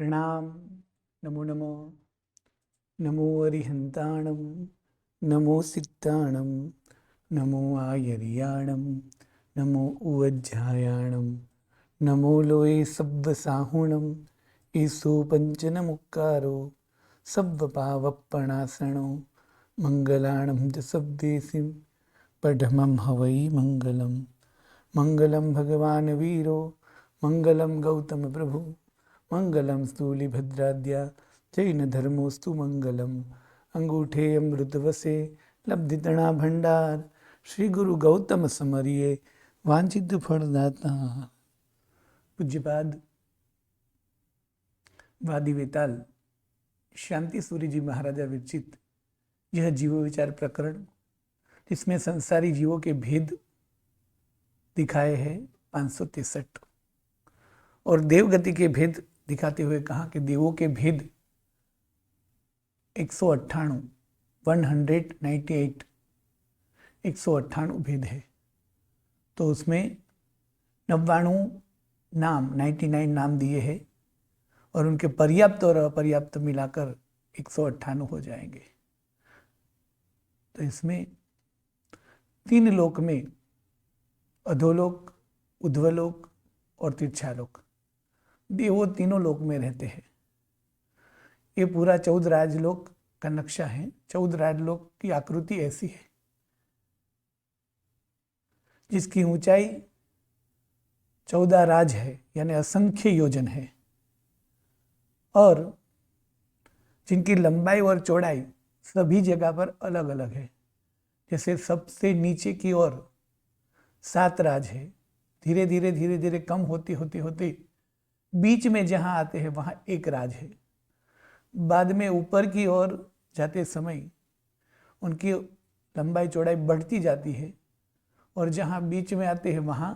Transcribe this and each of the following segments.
प्रणाम। नमो नमो। नमो अरिहंताणं, नमो सिद्धाणं, नमो आयर्याणं, नमो उवज्झायाणं, नमो लोये सब्बसाहुणं, ईसो पंचनमुक्कारो सब्बपावप्पणासनो मंगलाणं च सब्देसिं पठमं हवै मंगलम्। मंगलं भगवान वीरो, मंगलं गौतम प्रभु, मंगलम स्थूलिभद्राद्या जैन धर्मोस्तु मंगलम। अंगूठे अमृत वसे लब्धितणा भंडार, श्री गुरु गौतम समरिये वांछित फलदाता। पूज्यपाद वादी वेताल शांति सूरी जी महाराजा विरचित यह जीव विचार प्रकरण, जिसमें संसारी जीवों के भेद दिखाए हैं 563, और देवगति के भेद दिखाते हुए कहा कि देवों के भेद 198 198 भेद है। तो उसमें 99 नाम 99 नाम दिए हैं, और उनके पर्याप्त और अपर्याप्त मिलाकर 198 हो जाएंगे। तो इसमें 3 लोक में, अधोलोक, उध्वलोक और तीर्थालोक, देवो तीनों लोक में रहते हैं। ये पूरा 14 राजलोक का नक्शा है। 14 राजलोक की आकृति ऐसी है, जिसकी ऊंचाई 14 राज है, यानी असंख्य योजन है, और जिनकी लंबाई और चौड़ाई सभी जगह पर अलग अलग है। जैसे सबसे नीचे की ओर 7 राज है, धीरे धीरे कम होती होती बीच में जहां आते हैं वहां 1 राज है। बाद में ऊपर की ओर जाते समय उनकी लंबाई चौड़ाई बढ़ती जाती है, और जहां बीच में आते हैं वहां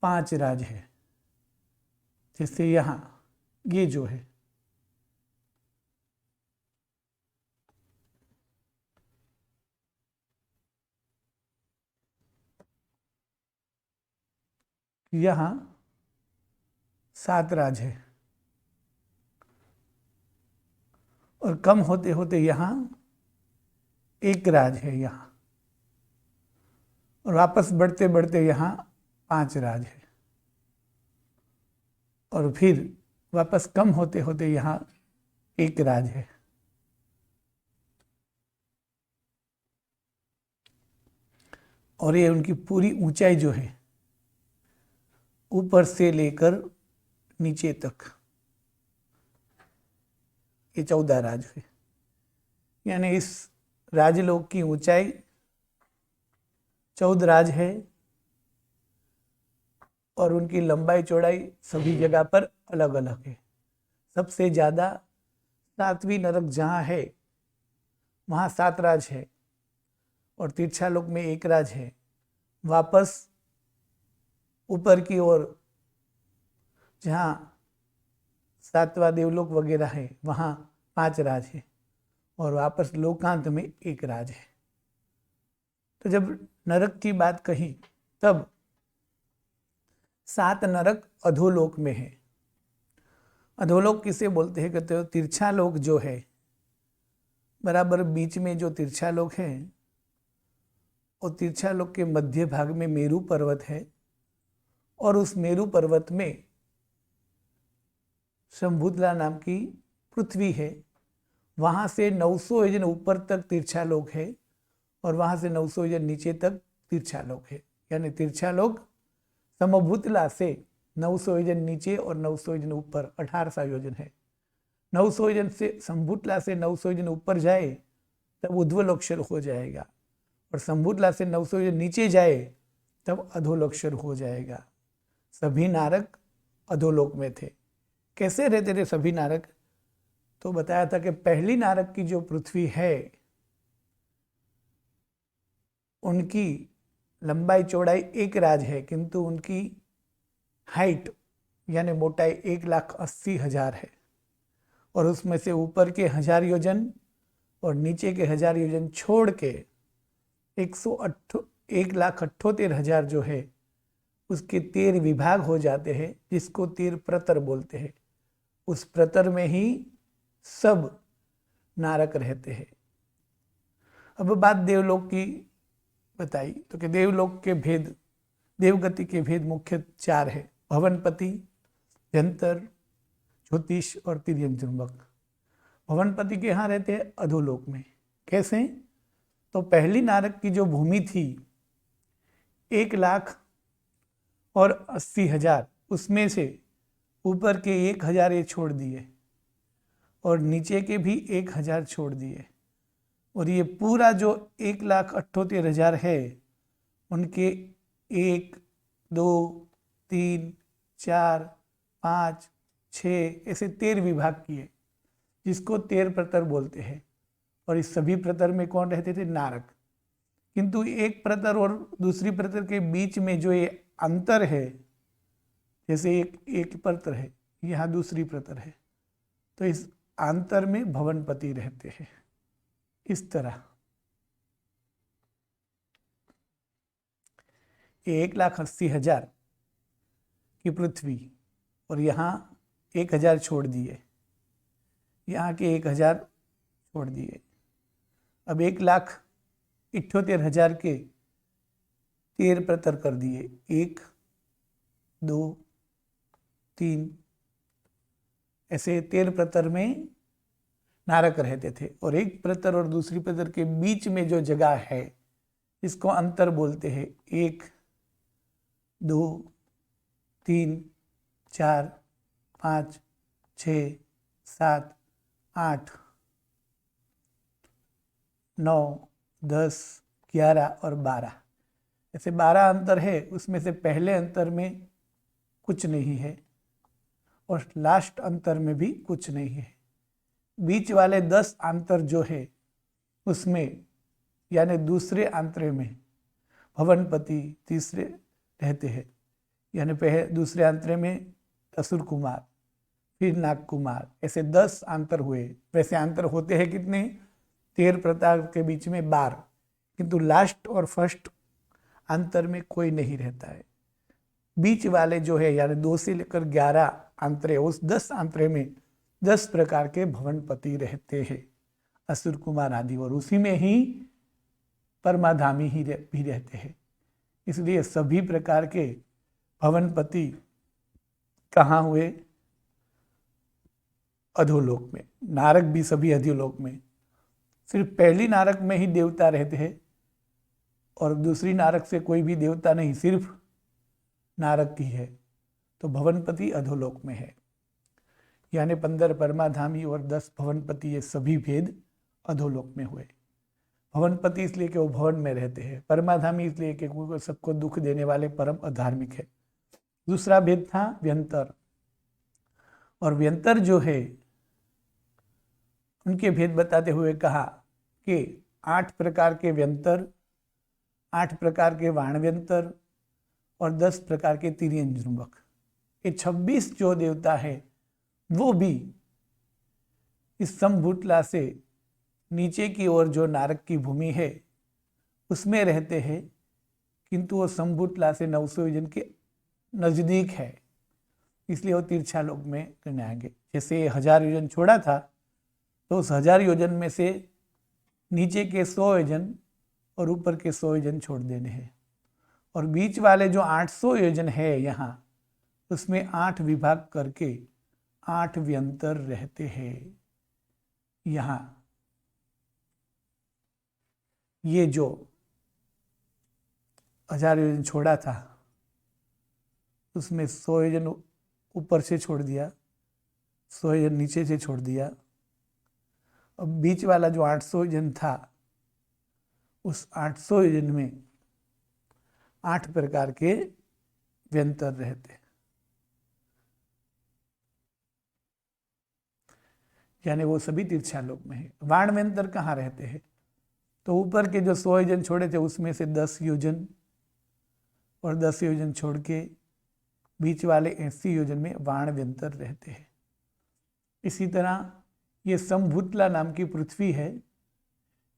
5 राज है। जैसे यहां ये जो है, यहां 7 राज है, और कम होते होते यहां 1 राज है यहां, और वापस बढ़ते बढ़ते यहां 5 राज है, और फिर वापस कम होते होते यहां 1 राज है। और ये उनकी पूरी ऊंचाई जो है, ऊपर से लेकर नीचे तक, ये 14 राज है। यानी इस राजलोक की ऊंचाई 14 राज है, और उनकी लंबाई चौड़ाई सभी जगह पर अलग अलग है। सबसे ज्यादा 7वीं नरक जहां है वहां 7 राज है, और तीर्थालोक में 1 राज है। वापस ऊपर की ओर जहां 7वां देवलोक वगैरह है वहां 5 राज है, और वापस लोकांत में 1 राज है। तो जब नरक की बात कही तब 7 नरक अधोलोक में है। अधोलोक किसे बोलते हैं? कहते हो तीर्थालोक जो है, बराबर बीच में जो तीर्थालोक है, और तीर्थालोक के मध्य भाग में मेरू पर्वत है, और उस मेरू पर्वत में शंभुतला नाम की पृथ्वी है। वहां से 900 योजन ऊपर तक तीर्थालोक है, और वहां से 900 योजन नीचे तक तीर्थालोक है। यानी तीर्थालोक समभूतला से 900 योजन नीचे और 900 योजन ऊपर 1800 योजन है। 900 योजन से संभूतला से 900 योजन ऊपर जाए तब उध्वलोक शुरू हो जाएगा, और संभूतला से 900 योजन नीचे जाए तब अधोलोक शुरू हो जाएगा। सभी नारक अधोलोक में थे। कैसे रहते थे सभी नारक? तो बताया था कि पहली नारक की जो पृथ्वी है, उनकी लंबाई चौड़ाई 1 राज है, किंतु उनकी हाइट यानी मोटाई 1,80,000 है, और उसमें से ऊपर के 1000 योजन और नीचे के 1000 योजन छोड़ के 1,78,000 जो है उसके 13 विभाग हो जाते हैं, जिसको 13 प्रतर बोलते हैं। उस प्रतर में ही सब नारक रहते हैं। अब बात देवलोक की बताई तो कि देवलोक के भेद, देवगति के भेद मुख्य 4 है: भवनपति, व्यंतर, ज्योतिष और तिर्यंचुंबक। भवनपति के यहाँ रहते हैं अधोलोक में। कैसे? तो पहली नारक की जो भूमि थी 1,80,000, उसमें से ऊपर के 1,000 ये छोड़ दिए और नीचे के भी 1,000 छोड़ दिए, और ये पूरा जो 1,78,000 है उनके 1, 2, 3, 4, 5, 6 ऐसे 13 विभाग किए, जिसको 13 प्रतर बोलते हैं। और इस सभी प्रतर में कौन रहते थे? नारक। किंतु एक प्रतर और दूसरी प्रतर के बीच में जो ये अंतर है, जैसे एक प्रतर है, यहाँ दूसरी प्रतर है, तो इस अंतर में भवनपति रहते हैं। इस तरह 1,80,000 की पृथ्वी और यहाँ 1,000 छोड़ दिए, यहाँ के 1,000 छोड़ दिए। अब 1,78,000 के 13 प्रतर कर दिए, 1, 2, 3, ऐसे 13 प्रतर में नारक रहते थे। और एक प्रतर और दूसरी प्रतर के बीच में जो जगह है इसको अंतर बोलते हैं। 1, 2, 3, 4, 5, 6, 7, 8, 9, 10, 11 और 12, ऐसे 12 अंतर है। उसमें से पहले अंतर में कुछ नहीं है और लास्ट अंतर में भी कुछ नहीं है। बीच वाले 10 अंतर जो है उसमें, यानी दूसरे अंतरे में भवनपति तीसरे रहते हैं, यानी पहले दूसरे अंतरे में असुर कुमार, फिर नाग कुमार, ऐसे 10 अंतर हुए। वैसे अंतर होते हैं कितने? 13 प्रकार के बीच में 12, किंतु लास्ट और फर्स्ट अंतर में कोई नहीं रहता है। बीच वाले जो है यानी 2 से लेकर 11 अंतरे, उस 10 अंतरे में 10 प्रकार के भवनपति रहते हैं, असुर कुमार आदि, और उसी में ही परमाधामी ही भी रहते हैं। इसलिए सभी प्रकार के भवनपति कहाँ हुए? अधोलोक में। नारक भी सभी अधोलोक में। सिर्फ पहली नारक में ही देवता रहते हैं और दूसरी नारक से कोई भी देवता नहीं, सिर्फ नारक की है। तो भवनपति अधोलोक में है, यानी 15 परमाधामी और 10 भवनपति, ये सभी भेद अधोलोक में हुए। भवनपति इसलिए कि वो भवन में रहते हैं, परमाधामी इसलिए कि वो सबको दुख देने वाले परम अधार्मिक है। दूसरा भेद था व्यंतर, और व्यंतर जो है उनके भेद बताते हुए कहा कि 8 प्रकार के व्यंतर, 8 प्रकार के वाणव्यंतर और 10 प्रकार के तिर्यंचुंबक, ये 26 जो देवता है वो भी इस संभूतला से नीचे की ओर जो नारक की भूमि है उसमें रहते हैं, किंतु वो संभूतला से 900 योजन के नजदीक है, इसलिए वो तिरछा लोक में करने आएंगे। जैसे 1000 योजन छोड़ा था तो उस 1000 योजन में से नीचे के 100 योजन और ऊपर के 100 योजन छोड़ देने हैं, और बीच वाले जो 800 योजन है यहाँ, उसमें 8 विभाग करके 8 व्यंतर रहते हैं। यहाँ ये जो 1000 योजन छोड़ा था उसमें 100 योजन ऊपर से छोड़ दिया, 100 योजन नीचे से छोड़ दिया। अब बीच वाला जो 800 योजन था उस 800 योजन में 8 प्रकार के व्यंतर रहते, यानी वो सभी तिरछा लोक में है। वाण व्यंतर कहाँ रहते हैं? तो ऊपर के जो 100 योजन छोड़े थे उसमें से 10 योजन और 10 योजन छोड़ के बीच वाले 80 योजन में वाण व्यंतर रहते हैं। इसी तरह ये संभूतला नाम की पृथ्वी है,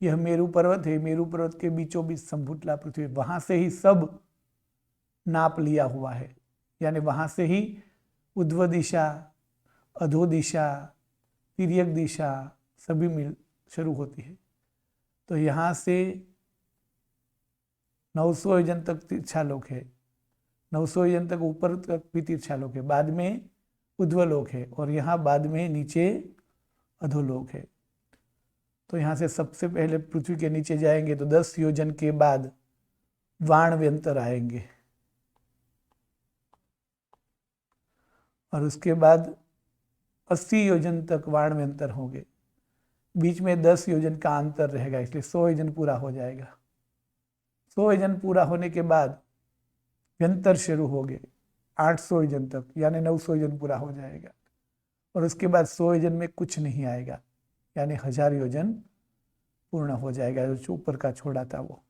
यह मेरू पर्वत है, मेरू पर्वत के बीचों बीच संभूतला पृथ्वी, वहां से ही सब नाप लिया हुआ है, यानी वहां से ही उद्व दिशा अधो दिशा, तिर्यक दिशा सभी मिल शुरू होती है। तो यहाँ से 900 योजन तक तीर्थालोक है, 900 योजन तक ऊपर तक भी तीर्थालोक है, बाद में उध्वलोक है और यहाँ बाद में नीचे अधोलोक है। तो यहाँ से सबसे पहले पृथ्वी के नीचे जाएंगे तो 10 योजन के बाद वाणव्यंतर आएंगे और उसके बाद 80 योजन तक वाणव्यंतर होंगे। बीच में 10 योजन का अंतर रहेगा, इसलिए 100 योजन पूरा हो जाएगा। 100 योजन पूरा होने के बाद व्यंतर शुरू हो गए 800 योजन तक, यानी 900 योजन पूरा हो जाएगा और उसके बाद 100 योजन में कुछ नहीं आएगा, यानी 1000 योजन पूर्ण हो जाएगा, जो ऊपर का छोड़ा था वो।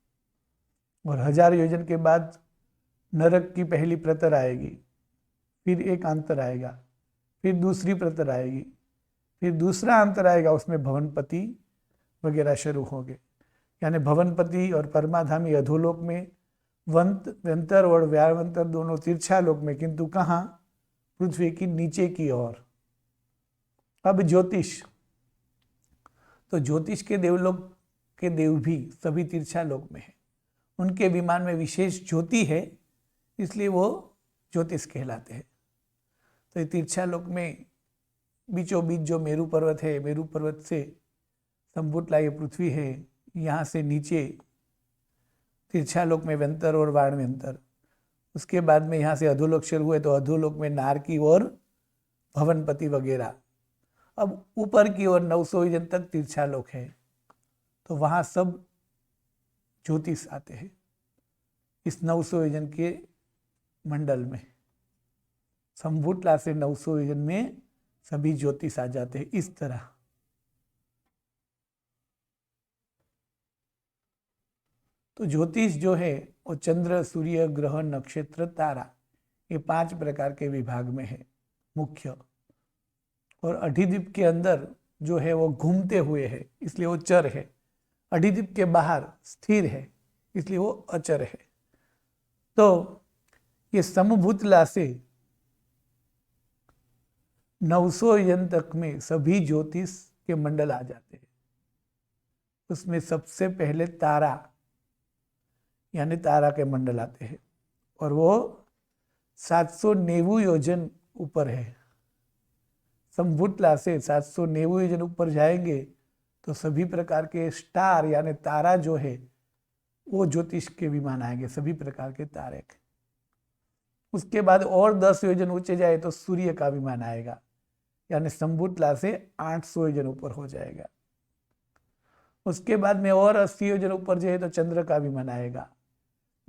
और 1000 योजन के बाद नरक की पहली प्रतर आएगी, फिर एक अंतर आएगा, फिर दूसरी प्रतर आएगी, फिर दूसरा अंतर आएगा, उसमें भवनपति वगैरह शुरू हो गए। यानी भवनपति और परमाधामी अधोलोक में, व्यंतर और व्यावंतर दोनों तीर्थालोक में, किंतु कहाँ? पृथ्वी की नीचे की ओर। अब ज्योतिष, तो ज्योतिष के देवलोक के देव भी सभी तीर्थालोक में है। उनके विमान में विशेष ज्योति है, इसलिए वो ज्योतिष कहलाते हैं। तो तीर्थालोक में बीचों बीच जो मेरू पर्वत है, मेरू पर्वत से संबुटला ये पृथ्वी है, यहाँ से नीचे तीर्थालोक में व्यंतर और वाणव्यंतर, उसके बाद में यहाँ से अधोलोक शुरू हुए तो अधोलोक में नारकी और भवनपति वगैरह। अब ऊपर की ओर 900 योजन तक तीर्थालोक है, तो वहाँ सब ज्योतिष आते हैं इस 900 योजन के मंडल में। संबुटला से 900 योजन में सभी ज्योतिष आ जाते हैं इस तरह। तो ज्योतिष जो है वो चंद्र, सूर्य, ग्रह, नक्षत्र, तारा, ये 5 प्रकार के विभाग में है मुख्य। और अधिदीप के अंदर जो है वो घूमते हुए है, इसलिए वो चर है। अधिदीप के बाहर स्थिर है, इसलिए वो अचर है। तो ये समभूतला से 900 योजन तक में सभी ज्योतिष के मंडल आ जाते हैं। उसमें सबसे पहले तारा, यानी तारा के मंडल आते हैं और वो 790 योजन ऊपर है। संबुटला से 790 योजन ऊपर जाएंगे तो सभी प्रकार के स्टार यानी तारा जो है वो ज्योतिष के विमान आएंगे, सभी प्रकार के तारे। उसके बाद और 10 योजन ऊंचे जाए तो सूर्य का विमान आएगा, यानी संबुटला से 800 योजन ऊपर हो जाएगा। उसके बाद में और 80 योजन ऊपर जाए तो चंद्र का विमान आएगा,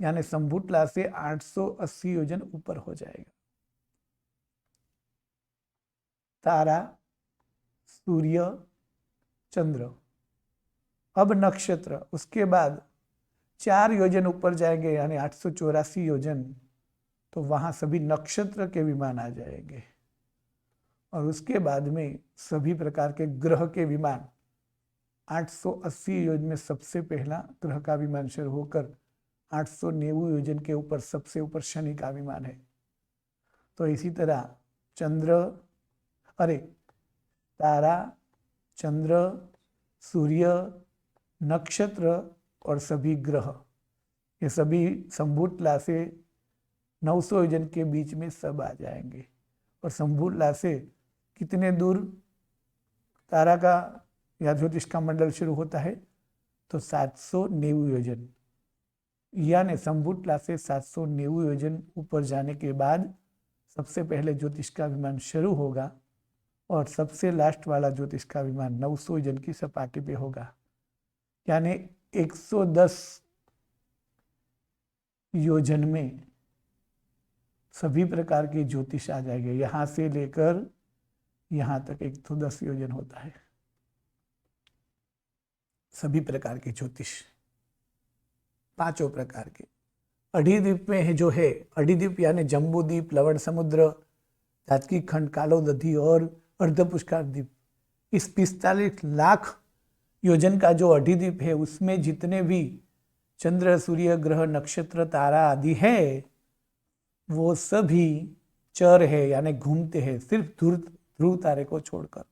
यानी संबुटला से 880 योजन ऊपर हो जाएगा। तारा, सूर्य, चंद्र। अब नक्षत्र, उसके बाद 4 योजन ऊपर जाएंगे, यानी 884 योजन, तो वहां सभी नक्षत्र के विमान आ जाएंगे। और उसके बाद में सभी प्रकार के ग्रह के विमान, 880 योजन में सबसे पहला ग्रह का विमान शुरू होकर 890 योजन के ऊपर सबसे ऊपर शनि का विमान है। तो इसी तरह तारा, चंद्र, सूर्य, नक्षत्र और सभी ग्रह, ये सभी संबुटला से 900 योजन के बीच में सब आ जाएंगे। और संबुटला से कितने दूर तारा का या ज्योतिष का मंडल शुरू होता है? तो 790 योजन, यानी संबुटला से 790 योजन ऊपर जाने के बाद सबसे पहले ज्योतिष का विमान शुरू होगा और सबसे लास्ट वाला ज्योतिष का विमान 900 योजन की सपाटी पे होगा, यानी 110 योजन में सभी प्रकार के ज्योतिष आ जाएंगे। यहां से लेकर यहां तक 110 योजन होता है सभी प्रकार के ज्योतिष, 5 प्रकार के। अधिद्वीप में जो है, अधिद्वीप यानी जम्बूद्वीप, लवण समुद्र, जातकी खंड, कालोदधी और अर्धपुष्कर द्वीप, इस 45 लाख योजन का जो अधिद्वीप है उसमें जितने भी चंद्र, सूर्य, ग्रह, नक्षत्र, तारा आदि है वो सभी चर है, यानी घूमते हैं। सिर्फ ध्रुव तारे को छोड़कर।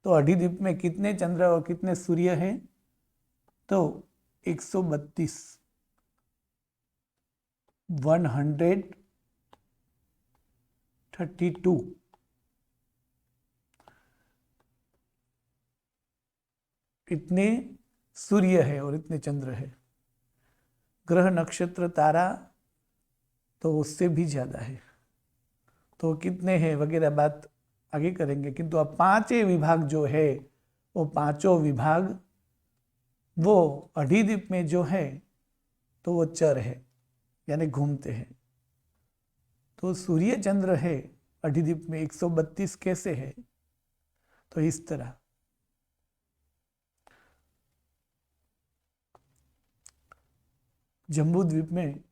तो अढ़ीद्वीप में कितने चंद्र और कितने सूर्य हैं? तो 132, 132 इतने सूर्य है और इतने चंद्र है। ग्रह नक्षत्र तारा तो उससे भी ज्यादा है, तो कितने हैं वगैरह बात आगे करेंगे। किंतु अब पांचों विभाग जो है वो पांचों विभाग वो अढ़ीद्वीप में जो है तो वो चर है, यानी घूमते हैं। तो सूर्य चंद्र है अढ़ीद्वीप में 132 कैसे है? तो इस तरह जम्बू द्वीप में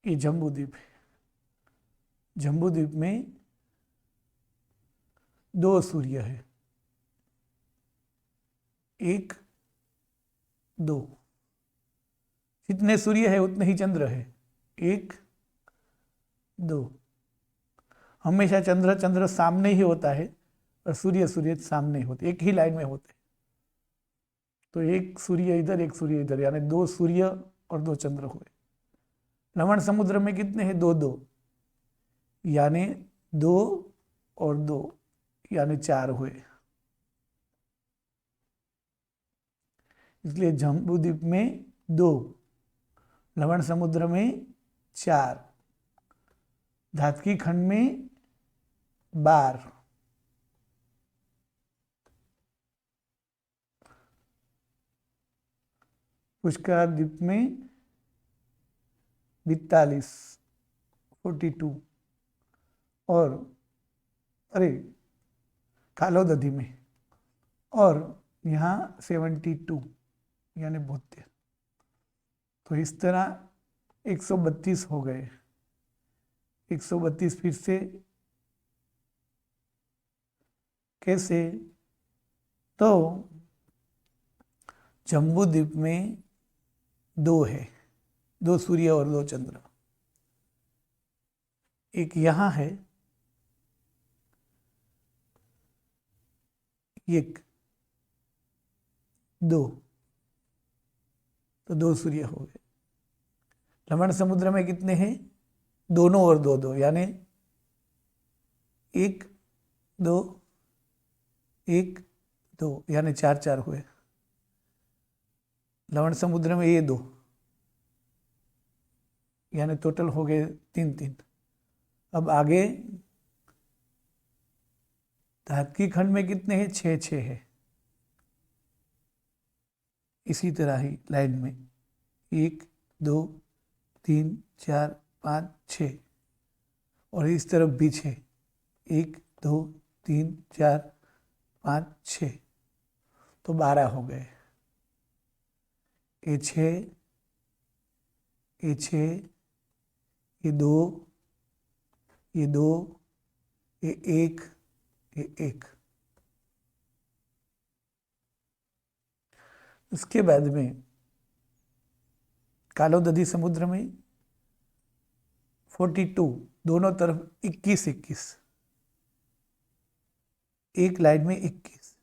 ये जम्बू द्वीप है। जम्बू द्वीप में 2 सूर्य है, 1 2, जितने सूर्य है उतने ही चंद्र है, 1 2। हमेशा चंद्र चंद्र सामने ही होता है और सूर्य सूर्य सामने होते, एक ही लाइन में होते। तो एक सूर्य इधर एक सूर्य इधर, यानी 2 सूर्य और 2 चंद्र हुए। लवण समुद्र में कितने हैं? 2 2, यानी 2 और 2 यानी 4 हुए। इसलिए जम्बूद्वीप में 2, लवण समुद्र में 4, धात्की खंड में 12, पुष्कर द्वीप में 42 42, और अरे कालोदधी में, और यहाँ 72 यानी 72। तो इस तरह 132 हो गए। 132 फिर से कैसे? तो जम्बूद्वीप में 2 है, 2 सूर्य और 2 चंद्र। एक यहाँ है, 1 2, तो 2 सूर्य हो गए। लवण समुद्र में कितने हैं? दोनों और 2 2, यानी 1 2 1 2, यानी 4 4 हुए। लवण समुद्र में ये 2, यानी टोटल हो गए 3 3। अब आगे धात्की खंड में कितने हैं? 6 6 है। इसी तरह ही लाइन में 1 2 3 4 5 6, और इस तरफ भी 6, 1 2 3 4 5 6, तो 12 हो गए। ये 6 ये 6 ये 2 ये 2 ये 1 ये 1। उसके बाद में कालोदधी समुद्र में 42, दोनों तरफ 21 21, एक लाइन में 21,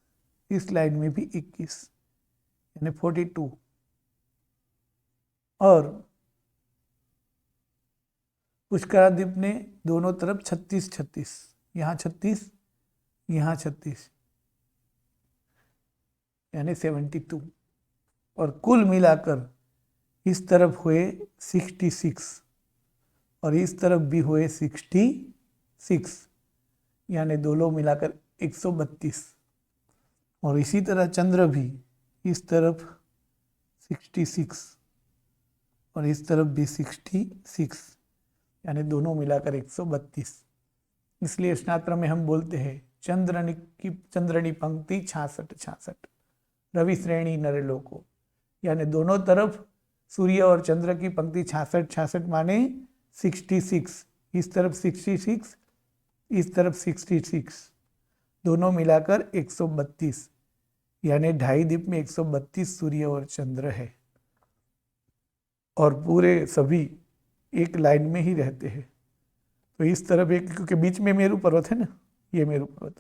इस लाइन में भी 21, यानी 42। और पुष्कराद्वीप ने दोनों तरफ 36 36, यहाँ 36 यहाँ 36, यानी 72। और कुल मिलाकर इस तरफ हुए 66 और इस तरफ भी हुए 66, यानी दोनों मिलाकर 132। और इसी तरह चंद्र भी इस तरफ 66 और इस तरफ भी 66, यानी दोनों मिलाकर 132। इसलिए स्नात्र में हम बोलते हैं चंद्रनी पंक्ति 66 66, रवि श्रेणी नरलोको, यानी दोनों तरफ सूर्य और चंद्र की पंक्ति 66 66 माने 66, इस तरफ 66 इस तरफ 66, दोनों मिलाकर 132, यानी ढाई द्वीप में 132 सूर्य और चंद्र है। और पूरे सभी एक लाइन में ही रहते हैं। तो इस तरफ एक, क्योंकि बीच में मेरू पर्वत है ना, ये मेरू पर्वत,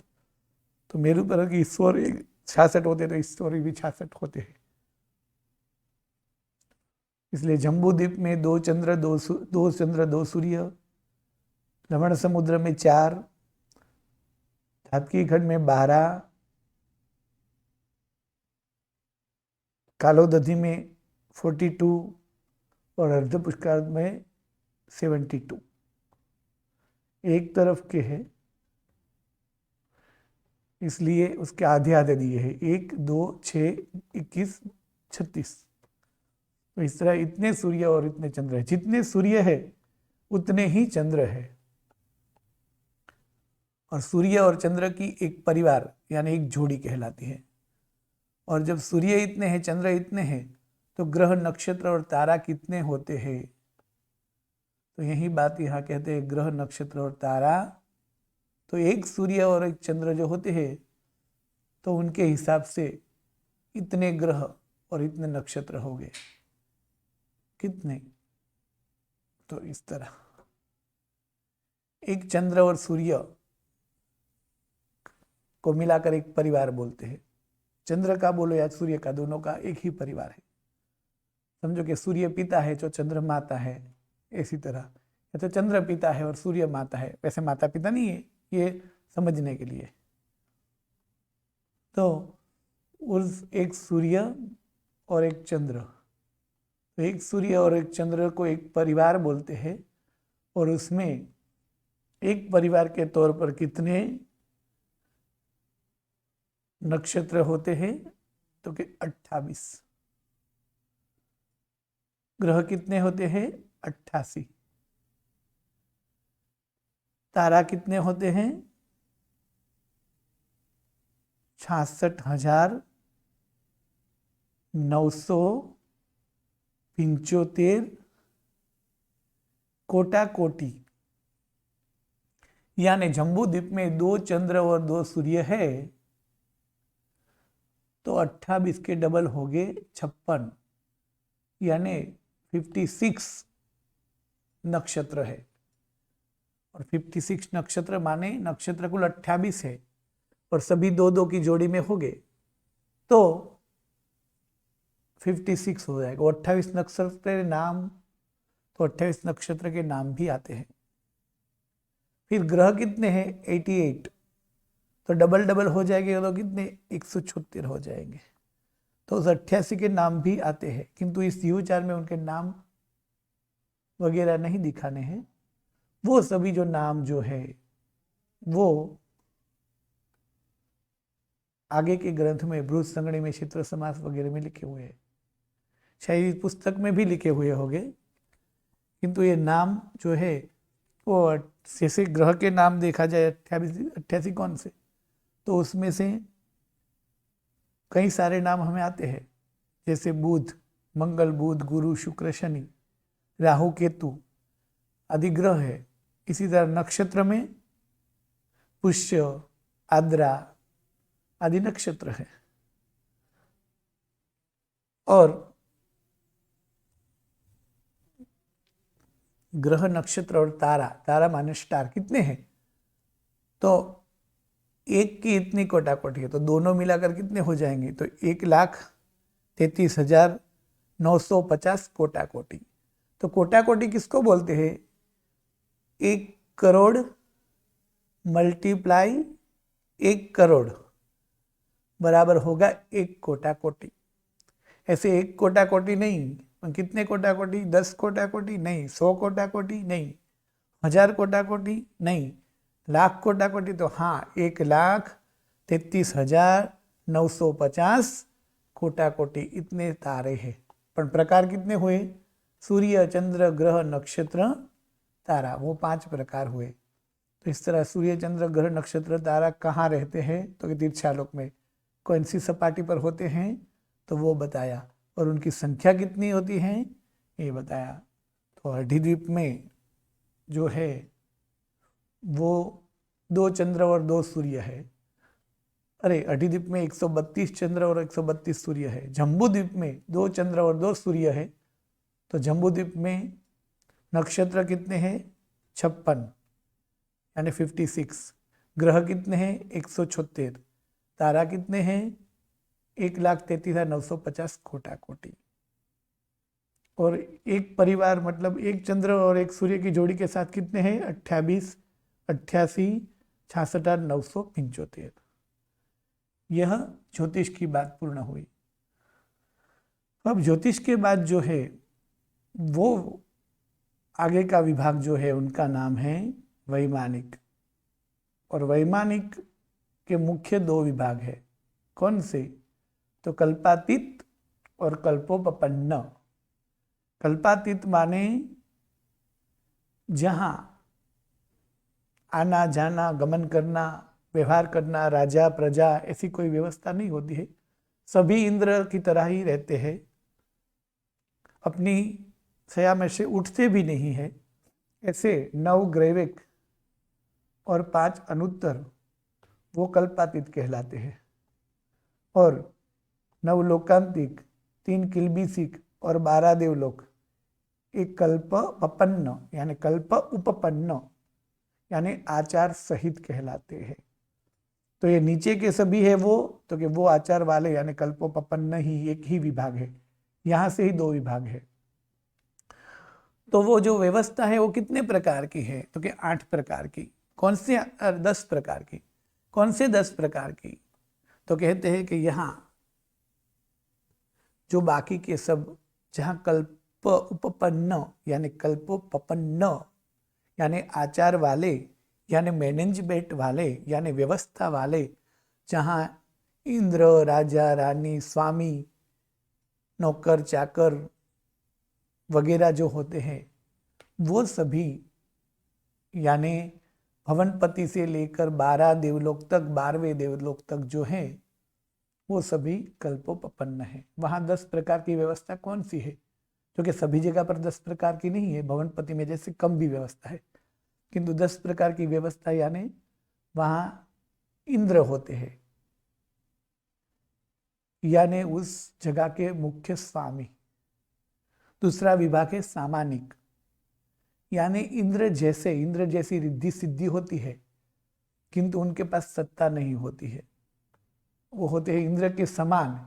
तो मेरू पर्वत की इस ओर 66 होते तो इस ओर भी 66 होते हैं। इसलिए जम्बूद्वीप में 2 चंद्र 2 सूर्य, लवण समुद्र में 4, धातकी खंड में 12, कालोदधि में 42 और अर्धपुष्कर में 72 एक तरफ के हैं, इसलिए उसके आधे आधे दिए हैं, 1 2 6 21 36। तो इस तरह इतने सूर्य और इतने चंद्र है। जितने सूर्य है उतने ही चंद्र है। और सूर्य और चंद्र की एक परिवार यानी एक जोड़ी कहलाती है। और जब सूर्य इतने हैं, चंद्र इतने हैं, तो ग्रह नक्षत्र और तारा कितने होते हैं? तो यही बात यहाँ कहते हैं, ग्रह नक्षत्र और तारा। तो एक सूर्य और एक चंद्र जो होते हैं, तो उनके हिसाब से इतने ग्रह और इतने नक्षत्र हो गए। कितने? तो इस तरह एक चंद्र और सूर्य को मिलाकर एक परिवार बोलते हैं। चंद्र का बोलो या सूर्य का, दोनों का एक ही परिवार है। समझो कि सूर्य पिता है तो चंद्र माता है, इसी तरह या तो चंद्र पिता है और सूर्य माता है। वैसे माता पिता नहीं है, ये समझने के लिए। तो उस एक सूर्य और एक चंद्र, तो एक सूर्य और एक चंद्र को एक परिवार बोलते हैं। और उसमें एक परिवार के तौर पर कितने नक्षत्र होते हैं? तो कि 28। ग्रह कितने होते हैं? 88। तारा कितने होते हैं? 66,975 कोटा कोटि। यानी जम्बूद्वीप में 2 चंद्र और 2 सूर्य है, तो 28 के डबल हो गए 56, यानी 56 नक्षत्र है। और 56 नक्षत्र माने नक्षत्र कुल 28 है और सभी 2-2 की जोड़ी में हो गए, तो 56 हो जाएगा। 28 नक्षत्र के नाम, तो 28 नक्षत्र के नाम भी आते हैं। फिर ग्रह कितने हैं? 88, तो डबल डबल हो जाएंगे तो कितने? 176 हो जाएंगे। तो उस 88 के नाम भी आते हैं, किंतु इस U4 में उनके नाम वगैरह नहीं दिखाने हैं। वो सभी जो नाम जो है वो आगे के ग्रंथ में बृहद संगणि में, क्षेत्र समास वगैरह में लिखे हुए हैं। शायद पुस्तक में भी लिखे हुए होंगे, किंतु ये नाम जो है वो जैसे ग्रह के नाम देखा जाए 88 कौन से, तो उसमें से कई सारे नाम हमें आते हैं, जैसे बुध, मंगल, बुध, गुरु, शुक्र, शनि, राहु, केतु आदि ग्रह है। इसी तरह नक्षत्र में पुष्य, आद्रा आदि नक्षत्र है। और ग्रह, नक्षत्र और तारा, तारा माने स्टार कितने हैं? तो एक की इतनी कोटाकोटी है, तो दोनों मिलाकर कितने हो जाएंगे? तो 1,33,950 कोटाकोटी। तो कोटाकोटी किसको बोलते हैं? 1 करोड़ मल्टीप्लाई 1 करोड़ बराबर होगा 1 कोटाकोटी। ऐसे 1 कोटाकोटी नहीं, कितने कोटाकोटी? 10 कोटाकोटी नहीं, 100 कोटाकोटी नहीं, 1000 कोटाकोटी नहीं, लाख कोटाकोटी तो हाँ, 1,33,950 कोटाकोटी इतने तारे हैं। पर प्रकार कितने हुए? सूर्य, चंद्र, ग्रह, नक्षत्र, तारा, वो 5 प्रकार हुए। तो इस तरह सूर्य, चंद्र, ग्रह, नक्षत्र, तारा कहाँ रहते हैं? तो कि तीर्थालोक में। कौन सी सपाटी पर होते हैं? तो वो बताया। और उनकी संख्या कितनी होती है? ये बताया। तो अर्धद्वीप में जो है वो 2 चंद्र और 2 सूर्य है। अरे, अर्धद्वीप में 132 चंद्र और 132 सूर्य है। जम्बूद्वीप में 2 चंद्र और 2 सूर्य है। तो जम्बूद्वीप में नक्षत्र कितने हैं? 56 यानी 56। ग्रह कितने हैं? 176। तारा कितने हैं? 1,33,950 कोटा कोटि। और एक परिवार मतलब एक चंद्र और एक सूर्य की जोड़ी के साथ कितने हैं? 28, 88, 66,975। यह ज्योतिष की बात पूर्ण हुई। अब ज्योतिष के बाद जो है वो आगे का विभाग जो है उनका नाम है वैमानिक। और वैमानिक के मुख्य 2 विभाग है। कौन से? तो कल्पातीत और कल्पोपपन्न। कल्पातीत माने जहां आना जाना, गमन करना, व्यवहार करना, राजा प्रजा ऐसी कोई व्यवस्था नहीं होती है। सभी इंद्र की तरह ही रहते हैं, अपनी शया में से उठते भी नहीं है। ऐसे 9 ग्रैविक और 5 अनुत्तर वो कल्पातीत कहलाते हैं। और 9 लोकांतिक, 3 किल्बिसिक और 12 देवलोक एक कल्प पपन्न यानी कल्प उपपन्न यानी आचार सहित कहलाते हैं। तो ये नीचे के सभी है वो, तो कि वो आचार वाले यानी कल्पोपपन्न ही एक ही विभाग है। यहां से ही 2 विभाग है। तो वो जो व्यवस्था है वो कितने प्रकार की है? तो कि 8 प्रकार की। कौन से? 10 प्रकार की। कौन से 10 प्रकार की? तो कहते हैं कि यहाँ जो बाकी के सब, जहाँ कल्प उपपन्न यानी कल्पोपपन्न यानी आचार वाले यानी मैनेजमेंट वाले यानी व्यवस्था वाले, जहाँ इंद्र, राजा, रानी, स्वामी, नौकर, चाकर वगैरह जो होते हैं वो सभी यानी भवनपति से लेकर 12 देवलोक तक, 12वें देवलोक तक जो है वो सभी कल्पोपपन्न है। वहाँ 10 प्रकार की व्यवस्था कौन सी है? क्योंकि सभी जगह पर 10 प्रकार की नहीं है। भवनपति में जैसे कम भी व्यवस्था है, किंतु 10 प्रकार की व्यवस्था यानी वहाँ इंद्र होते हैं यानी उस जगह के मुख्य स्वामी। दूसरा विभाग है सामानिक यानी इंद्र जैसी रिद्धि सिद्धि होती है किंतु उनके पास सत्ता नहीं होती है, वो होते हैं इंद्र के समान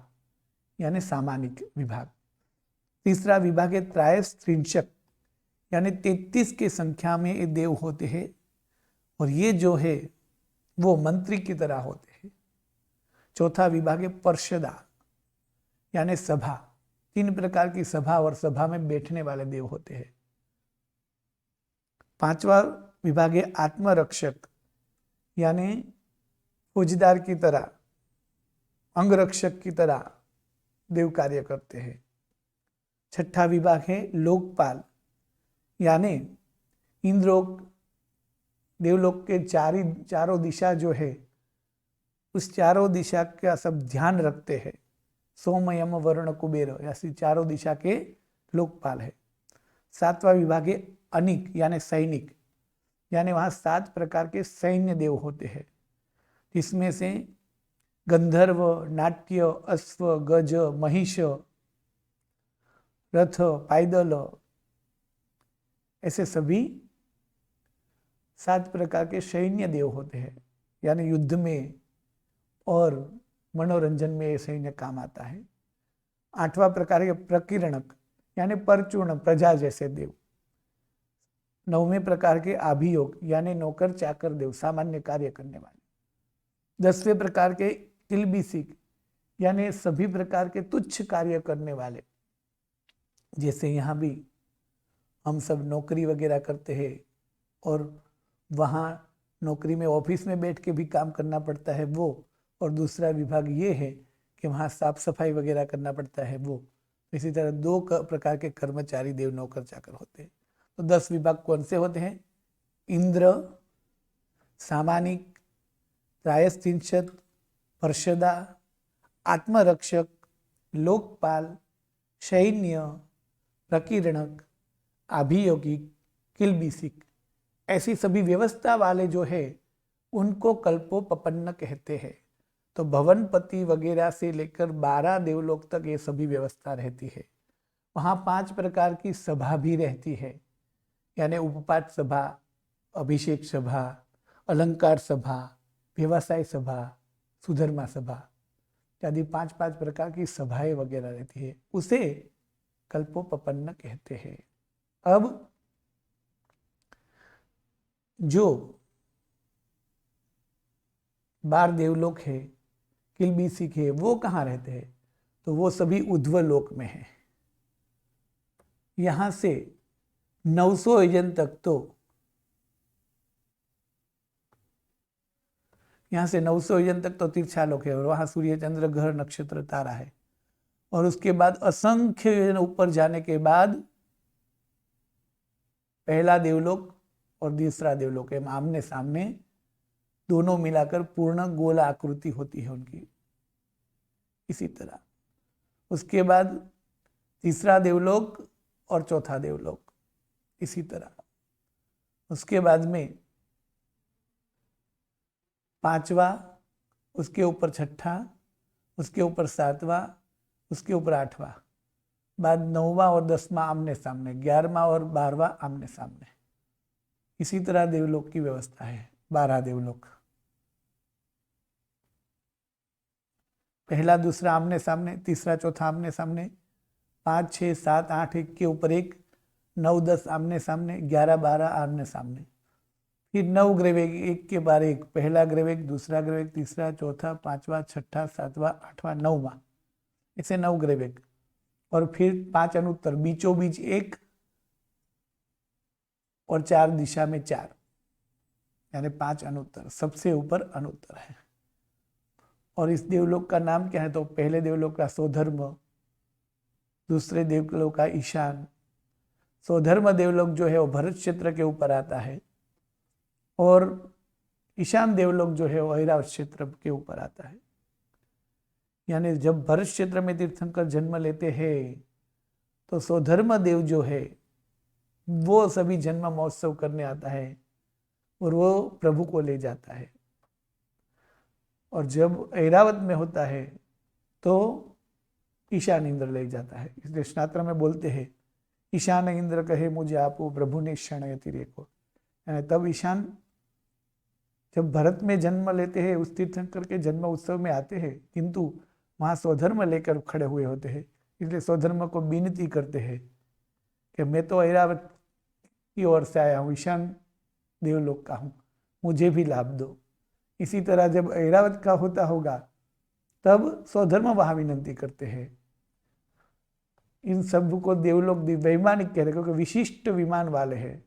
यानी सामानिक विभाग। तीसरा विभाग है त्रयस्त्रिंशक यानी 33 की संख्या में ये देव होते हैं और ये जो है वो मंत्री की तरह होते हैं। चौथा विभाग है पर्षदा यानी सभा, 3 प्रकार की सभा और सभा में बैठने वाले देव होते हैं। पांचवा विभाग है आत्मरक्षक यानी फौजदार की तरह, अंगरक्षक की तरह देव कार्य करते हैं। छठा विभाग है लोकपाल यानी इंद्रलोक, देवलोक के चारों दिशा जो है उस चारों दिशा का सब ध्यान रखते हैं। सोम, यम, वरुण, कुबेर ऐसी चारों दिशा के लोकपाल है। सातवां विभाग है अनिक यानी सैनिक यानी वहां 7 प्रकार के सैन्य देव होते हैं, जिसमें से गंधर्व, नाट्य, अश्व, गज, महिष, रथ, पैदल ऐसे सभी 7 प्रकार के सैन्य देव होते हैं। यानी युद्ध में और मनोरंजन में ये सैन्य काम आता है। 8वां प्रकार है प्रकीर्णक यानी परचूर्ण, प्रजा जैसे देव। 9वें प्रकार के अभियोग यानी नौकर चाकर देव, सामान्य कार्य करने वाले। 10वें प्रकार के किल्बिसिक यानी सभी प्रकार के तुच्छ कार्य करने वाले, जैसे यहाँ भी हम सब नौकरी वगैरह करते हैं और वहाँ नौकरी में ऑफिस में बैठ के भी काम करना पड़ता है वो, और दूसरा विभाग ये है कि वहाँ साफ सफाई वगैरह करना पड़ता है वो। इसी तरह 2 प्रकार के कर्मचारी देव नौकर चाकर होते हैं। तो 10 विभाग कौन से होते हैं? इंद्र, सामानिक, त्रयस्त्रिंशत्, पर्षदा, आत्मरक्षक, लोकपाल, सैन्य, प्रकीर्णक, अभियोगिक, किल्बिसिक ऐसी सभी व्यवस्था वाले जो है उनको कल्पोपपन्न कहते हैं। तो भवनपति वगैरह से लेकर 12 देवलोक तक ये सभी व्यवस्था रहती है। वहाँ 5 प्रकार की सभा भी रहती है यानी उपपाठ सभा, अभिषेक सभा, अलंकार सभा, व्यवसाय सभा, सुधर्मा सभा आदि 5-5 प्रकार की सभाएं वगैरह रहती है, उसे कल्पोपपन्न कहते हैं। अब जो 12 देवलोक है, किल्बिसिक है, वो कहाँ रहते हैं? तो वो सभी ऊर्ध्व लोक में है। यहां से 900 योजन तक तो यहाँ से 900 योजन तक तो तीर्थालोक है और वहां सूर्य, चंद्र, ग्रह, नक्षत्र, तारा है। और उसके बाद असंख्य योजन ऊपर जाने के बाद पहला देवलोक और दूसरा देवलोक है, आमने सामने दोनों मिलाकर पूर्ण गोल आकृति होती है उनकी। इसी तरह उसके बाद तीसरा देवलोक और चौथा देवलोक, इसी तरह उसके बाद में पांचवा, उसके ऊपर छठा, उसके ऊपर सातवां, उसके ऊपर आठवां, बाद 9वां और 10वां आमने सामने, 11वां और 12वां आमने सामने। इसी तरह देवलोक की व्यवस्था है। 12 देवलोक, पहला दूसरा आमने सामने, तीसरा चौथा आमने सामने, 5, 6, 7, 8 एक के ऊपर एक, 9, 10 आमने सामने, 11, 12 आमने सामने। फिर 9 ग्रहवेग एक के बाद एक, पहला ग्रहवेग, दूसरा ग्रहवेग, तीसरा, चौथा, 5वां, छठा, 7वां, 8वां, 9वां, ऐसे 9 ग्रहवेग। और फिर 5 अनुत्तर, बीचों बीच एक और 4 दिशा में 4, यानी 5 अनुत्तर, सबसे ऊपर अनुत्तर है। और इस देवलोक का नाम क्या है? तो पहले देवलोक का स्वधर्म, दूसरे देवलोक का ईशान। स्वधर्म देवलोक जो है वो भरत क्षेत्र के ऊपर आता है और ईशान देवलोक जो है वो ऐरावत क्षेत्र के ऊपर आता है। यानी जब भरत क्षेत्र में तीर्थंकर जन्म लेते हैं तो स्वधर्म देव जो है वो सभी जन्म महोत्सव करने आता है और वो प्रभु को ले जाता है। और जब ऐरावत में होता है तो ईशान इंद्र ले जाता है। इसलिए स्नात्र में बोलते हैं, ईशान इंद्र कहे मुझे आपो प्रभु ने क्षणयति रेको। यानी तब ईशान जब भरत में जन्म लेते हैं, उस तीर्थंकर के जन्म उत्सव में आते हैं, किंतु वहां स्वधर्म लेकर खड़े हुए होते हैं। इसलिए स्वधर्म को विनती करते हैं कि मैं तो ऐरावत की ओर से आया हूँ, ईशान देवलोक का हूँ, मुझे भी लाभ दो। इसी तरह जब ऐरावत का होता होगा तब स्वधर्म वहां विनती करते हैं। इन सब को देवलोक वैमानिक कहते हैं क्योंकि विशिष्ट विमान वाले हैं,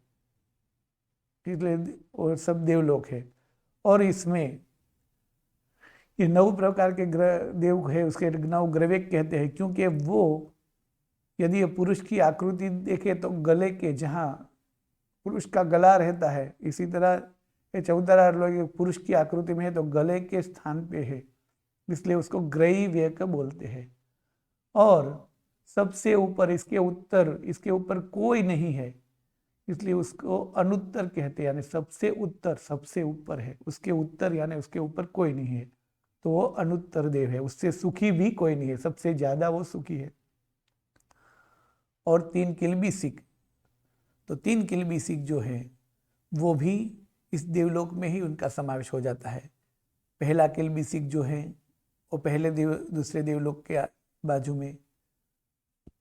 इसलिए और सब देवलोक है। और इसमें ये 9 प्रकार के ग्रह देव है, उसके 9 ग्रहवेग कहते हैं क्योंकि वो यदि ये पुरुष की आकृति देखे तो गले के जहाँ पुरुष का गला रहता है, इसी तरह ये 14 लोग पुरुष की आकृति में है तो गले के स्थान पे है, इसलिए उसको ग्रहीवेक बोलते हैं। और सबसे ऊपर इसके उत्तर, इसके ऊपर कोई नहीं है, इसलिए उसको अनुत्तर कहते हैं। यानी सबसे उत्तर, सबसे ऊपर है, उसके उत्तर यानी उसके ऊपर कोई नहीं है, तो वो अनुत्तर देव है। उससे सुखी भी कोई नहीं है, सबसे ज्यादा वो सुखी है। और 3 किल्बिसिक, तो 3 किल्बिसिक जो है वो भी इस देवलोक में ही उनका समावेश हो जाता है। पहला किल्बिसिक जो है वो पहले दूसरे देवलोक के बाजू में,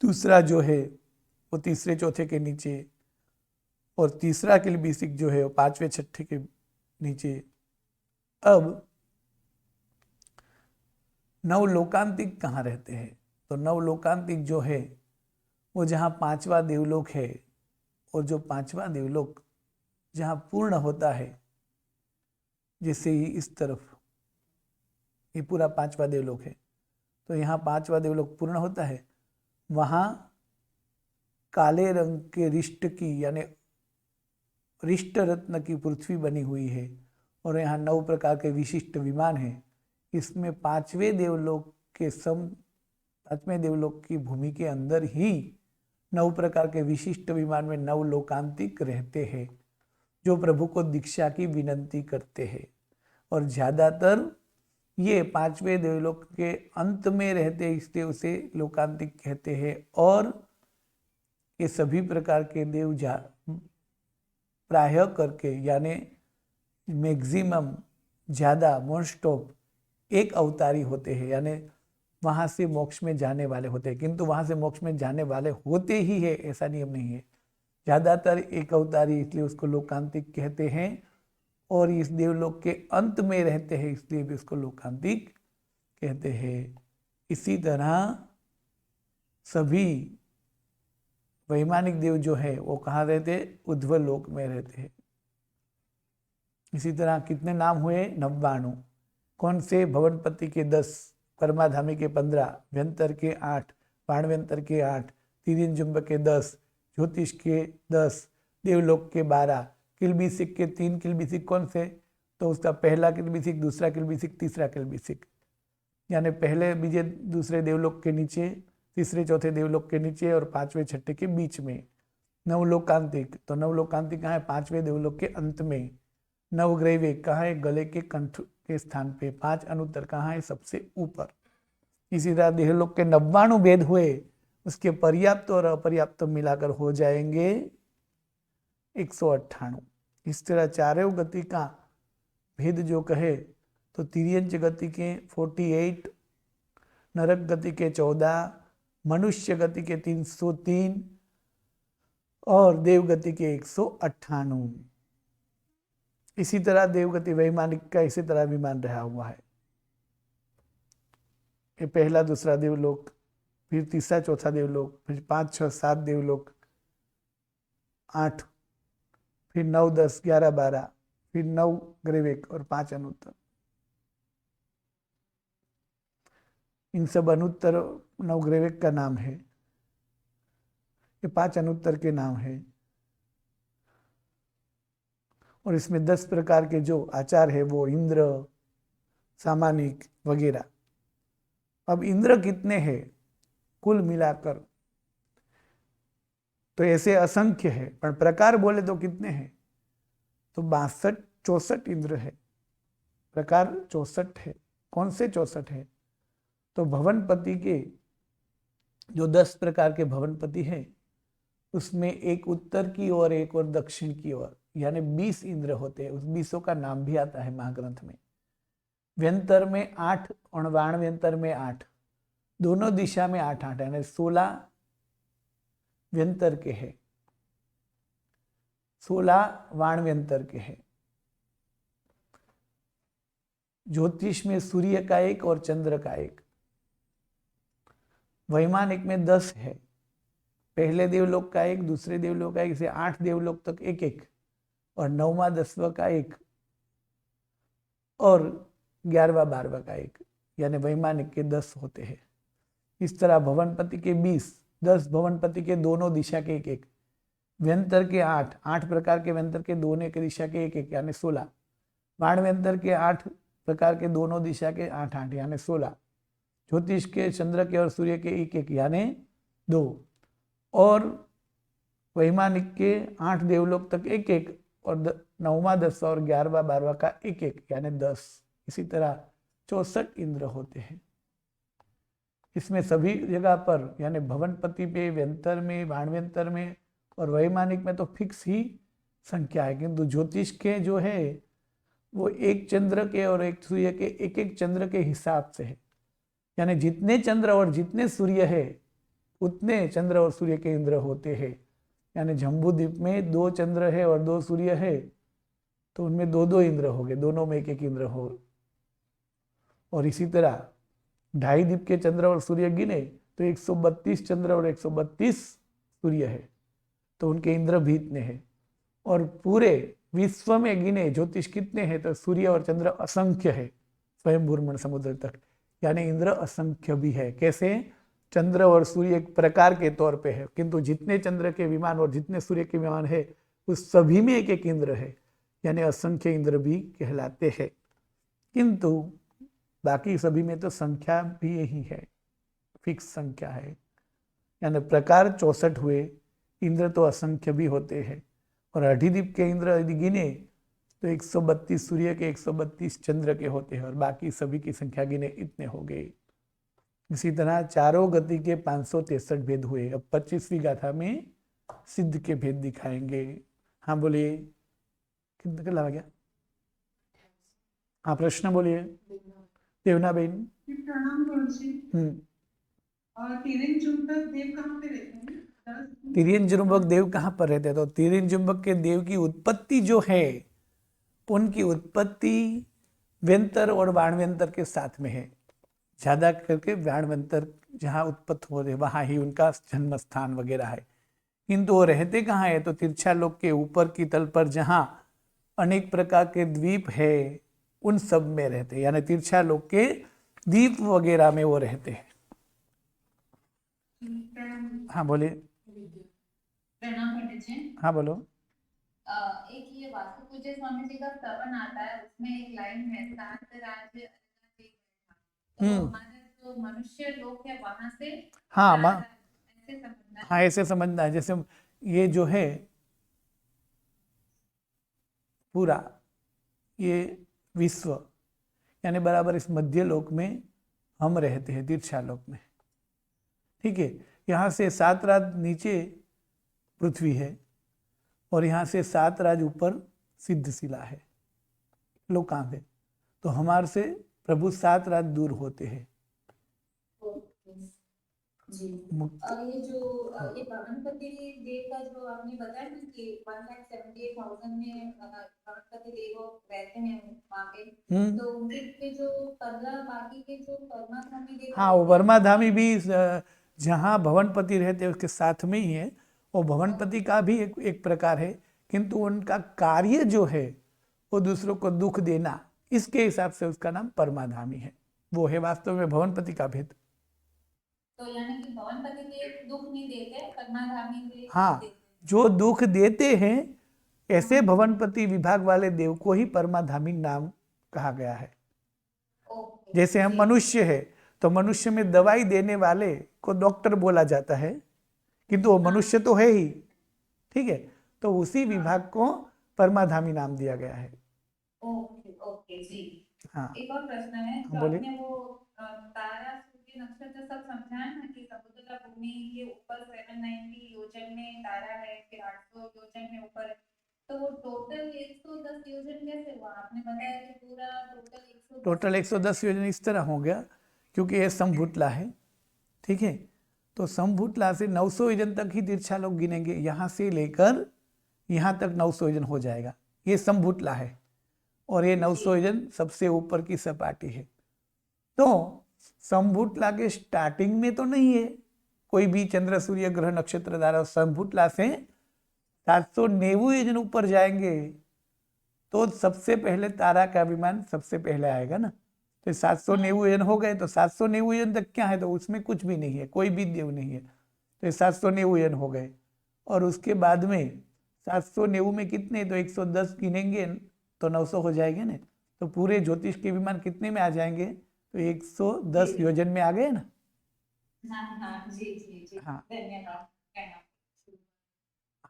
दूसरा जो है वो तीसरे चौथे के नीचे, और तीसरा किल्बिसिक जो है वो 5वें छठे के नीचे। अब 9 लोकांतिक कहाँ रहते हैं? तो 9 लोकांतिक जो है वो जहाँ 5वां देवलोक है, और जो 5वां देवलोक जहाँ पूर्ण होता है, जैसे ही इस तरफ ये पूरा 5वां देवलोक है, तो यहाँ 5वां देवलोक पूर्ण होता है, वहाँ काले रंग के रिष्ट की यानी रिष्ट रत्न की पृथ्वी बनी हुई है, और यहाँ 9 प्रकार के विशिष्ट विमान हैं। इसमें 5वें देवलोक के 5वें देवलोक की भूमि के अंदर ही 9 प्रकार के विशिष्ट विमान में 9 लोकांतिक रहते हैं, जो प्रभु को दीक्षा की विनती करते हैं। और ज्यादातर ये 5वें देवलोक के अंत में रहते हैं, इसलिए उसे लोकांतिक कहते हैं। और ये सभी प्रकार के देव प्राय करके यानी मैक्सिमम ज़्यादा मोस्ट ऑफ एक अवतारी होते हैं, यानी वहाँ से मोक्ष में जाने वाले होते हैं। किंतु वहाँ से मोक्ष में जाने वाले होते ही है ऐसा नियम नहीं है। ज़्यादातर एक अवतारी, इसलिए उसको लोकांतिक कहते हैं, और इस देवलोक के अंत में रहते हैं इसलिए भी उसको लोकांतिक कहते हैं। इसी तरह सभी वैमानिक देव जो है वो कहाँ रहते हैं? ऊर्ध्व लोक में रहते हैं। इसी तरह कितने नाम हुए? 99। कौन से? भवनपति के 10, परमाधामी के 15, व्यंतर के 8, बाणव्यंतर के 8, तिर्यंजुम्ब के 10, ज्योतिष के 10, देवलोक के 12, किलबिसिक के 3। किलबिसिक कौन से? तो उसका पहला किलबिसिक, दूसरा किलबिसिक, तीसरा किलबिसिक, यानी पहले बीजे दूसरे देवलोक के नीचे, तीसरे चौथे देवलोक के नीचे और पांचवें छठे के बीच में। नवलोकांतिक, तो नवलोकांतिक कहाँ है? पांचवें देवलोक के अंत में। नवग्रैविक कहाँ है? गले के कंठ के स्थान पे। 5 अनुत्तर कहाँ है? सबसे ऊपर। इसी तरह देवलोक के 99 भेद हुए, उसके पर्याप्त और अपर्याप्त मिलाकर हो जाएंगे 198। इस तरह चारों गति का भेद जो कहे तो तिर्यंच गति के 48, नरक गति के 14, मनुष्य गति के 303 और देवगति के 198। इसी तरह देवगति वैमानिक का इसी तरह विमान रहा हुआ है। ये पहला दूसरा देवलोक, फिर तीसरा चौथा देवलोक, फिर 5, 6, 7 देवलोक, 8, फिर 9, 10, 11, 12, फिर 9 ग्रैविक और 5 अनुत्तर। इन सब अनुत्तर 9 ग्रैविक का नाम है, ये 5 अनुत्तर के नाम है, और इसमें 10 प्रकार के जो आचार है वो इंद्र, सामानिक वगैरह। अब इंद्र कितने हैं कुल मिलाकर? तो ऐसे असंख्य है, पर प्रकार बोले तो कितने हैं? तो 62, 64 इंद्र है। प्रकार 64 है। कौन से 64 है? तो भवनपति के जो 10 प्रकार के भवनपति हैं, उसमें एक उत्तर की ओर, एक और दक्षिण की ओर, यानी 20 इंद्र होते हैं। उस 20 का नाम भी आता है महाग्रंथ में। व्यंतर में 8 और वाण व्यंतर में 8, दोनों दिशा में 8-8, यानी 16 व्यंतर के हैं, 16 वाण व्यंतर के हैं। ज्योतिष में सूर्य का 1 और चंद्र का 1। वैमानिक में 10 है, पहले देवलोक का 1, दूसरे देवलोक का 1, इसे 8 देवलोक तक 1-1, और 9वां 10वां का 1 और 11वां 12वां का 1, यानी वैमानिक के 10 होते हैं। इस तरह भवनपति के 20, 10 भवनपति के दोनों दिशा के 1-1, व्यंतर के 8 प्रकार के व्यंतर के दोनों की दिशा के 1-1, यानी 16, बाण व्यंतर के 8 प्रकार के दोनों दिशा के 8-8, यानी 16, ज्योतिष के, चंद्र के और सूर्य के 1-1, यानी 2, और वैमानिक के 8 देवलोक तक 1-1, और 9वां 10वां और 11वां 12वां का 1-1, यानी 10। इसी तरह 64 इंद्र होते हैं। इसमें सभी जगह पर, यानी भवनपति पे, व्यंतर में, बाणव्यंतर में और वैमानिक में तो फिक्स ही संख्या है, किंतु ज्योतिष के जो है वो एक चंद्र के और एक सूर्य के 1-1 चंद्र के हिसाब से है, यानी जितने चंद्र और जितने सूर्य है उतने चंद्र और सूर्य के इंद्र होते हैं। यानी जम्बूद्वीप में 2 चंद्र है और 2 सूर्य है, तो उनमें 2-2 इंद्र हो गए, दोनों में 1-1 इंद्र हो। और इसी तरह 2.5 द्वीप के चंद्र और सूर्य गिने तो 132 चंद्र और 132 सूर्य है, तो उनके इंद्र भी इतने हैं। और पूरे विश्व में गिने ज्योतिष कितने हैं, तो सूर्य और चंद्र असंख्य है, स्वयं भूर्मण समुद्र तक, यानी इंद्र असंख्य भी है। कैसे? चंद्र और सूर्य एक प्रकार के तौर पे है, किंतु जितने चंद्र के विमान और जितने सूर्य के विमान है उस सभी में 1-1 इंद्र है, यानी असंख्य इंद्र भी कहलाते हैं। किंतु बाकी सभी में तो संख्या भी यही है, फिक्स संख्या है, यानी प्रकार 64 हुए, इंद्र तो असंख्य भी होते हैं। और अधिदीप के इंद्र यदि गिने तो 132 सूर्य के, 132 चंद्र के होते हैं, और बाकी सभी की संख्या गिने इतने हो गए। इसी तरह चारों गति के 563 भेद हुए। अब 25वीं गाथा में सिद्ध के भेद दिखाएंगे। हाँ बोलिए। कितना लगा गया? हाँ, प्रश्न बोलिए देवना बेन। प्रणाम गुरुजी। और तिरिन जुम्बक देव कहाँ पे रहते हैं? तिरियन जुम्बक देव कहाँ पर रहते हैं? तो तिरियन जुम्बक के देव की उत्पत्ति जो है, उनकी उत्पत्ति व्यंतर और वाणव्यंतर के साथ में है। ज्यादा करके वाणव्यंतर जहाँ उत्पत्त हो रहे वहां ही उनका जन्म स्थान वगैरह है। किंतु वो रहते कहाँ है? तो तिरछा लोक के ऊपर की तल पर जहाँ अनेक प्रकार के द्वीप है, उन सब में रहते हैं। यानी तिरछा लोक के द्वीप वगैरह में वो रहते हैं। हाँ बोलिए। प्रणाम पंडित जी। हाँ बोलो। एक ये वास्तु पूज्य स्वामी जी का श्रवण आता है, उसमें एक लाइन है, सात राज्य तो हमारे जो मनुष्य लोग है वहां से हाँ ऐसे समझना है। हाँ, ऐसे समझना है। जैसे ये जो है पूरा ये विश्व, यानी बराबर इस मध्य लोक में हम रहते हैं, तिरछा लोक में। ठीक है, यहाँ से 7 राज नीचे पृथ्वी है और यहाँ से 7 राज ऊपर सिद्धशिला है, लोकांत है। तो हमारे से प्रभु 7 राज दूर होते हैं। जी। और ये जो ये भवनपति देव का जो आपने बताया ना कि 1,78,000 में भवनपति देव रहते हैं वहाँ पे, तो उनके जो 15 बाकी के जो परमाधामी देव, हाँ, वो वर्माधामी भी जहाँ भवनपति रहते हैं उसके साथ में ही है। वो भवनपति का भी एक प्रकार है, किंतु उनका कार्य जो है वो दूसरों को दुख देना, इसके हिसाब से उसका नाम परमाधामी है। वो है वास्तव में भवनपति का भेद। तो यानी कि भवनपति देव दुख नहीं देते, परमाधामी देव हाँ, जो दुख देते हैं ऐसे भवनपति विभाग वाले देव को ही परमाधामी नाम कहा गया है। जैसे हम मनुष्य है तो मनुष्य में दवाई देने वाले को डॉक्टर बोला जाता है, किंतु वो मनुष्य तो है ही। ठीक है, तो उसी विभाग को परमाधामी नाम दिया गया है। ओके ओके जी। हाँ, एक और प्रश्न है, जो बोलिए। आपने वो तारा सूर्य नक्षत्र सब समझाया ना कि समुद्र भूमि के ऊपर 790 योजन में तारा है, फिर 800 योजन में ऊपर है, तो वो टोटल 110 योजन कैसे हुआ? आपने बताया कि पूरा टोटल 110 योजन इस तरह हो गया क्योंकि ये समभुतला है। ठीक है, तो समभुतला से 900 योजन तक ही तिरछा लोग गिनेंगे, यहाँ से लेकर यहाँ तक 900 योजन हो जाएगा। ये समभुतला है और ये 900 योजन सबसे ऊपर की सपाटी है। तो समभुतला के स्टार्टिंग में तो नहीं है कोई भी चंद्र सूर्य ग्रह नक्षत्र द्वारा। समभुतला से 790 योजन ऊपर जाएंगे तो सबसे पहले तारा का विमान सबसे पहले आएगा ना। तो 790 योजन हो गए, तो 790 योजन तक क्या है? तो उसमें कुछ भी नहीं है, कोई भी देव नहीं है। तो ये 790 योजन हो गए और उसके बाद में 790 में कितने? तो 110 गिनेंगे तो 900 हो जाएंगे ना। तो पूरे ज्योतिष के विमान कितने में आ जाएंगे? तो 110 योजन में आ गए ना। जी जी जी। हाँ धन्यवाद।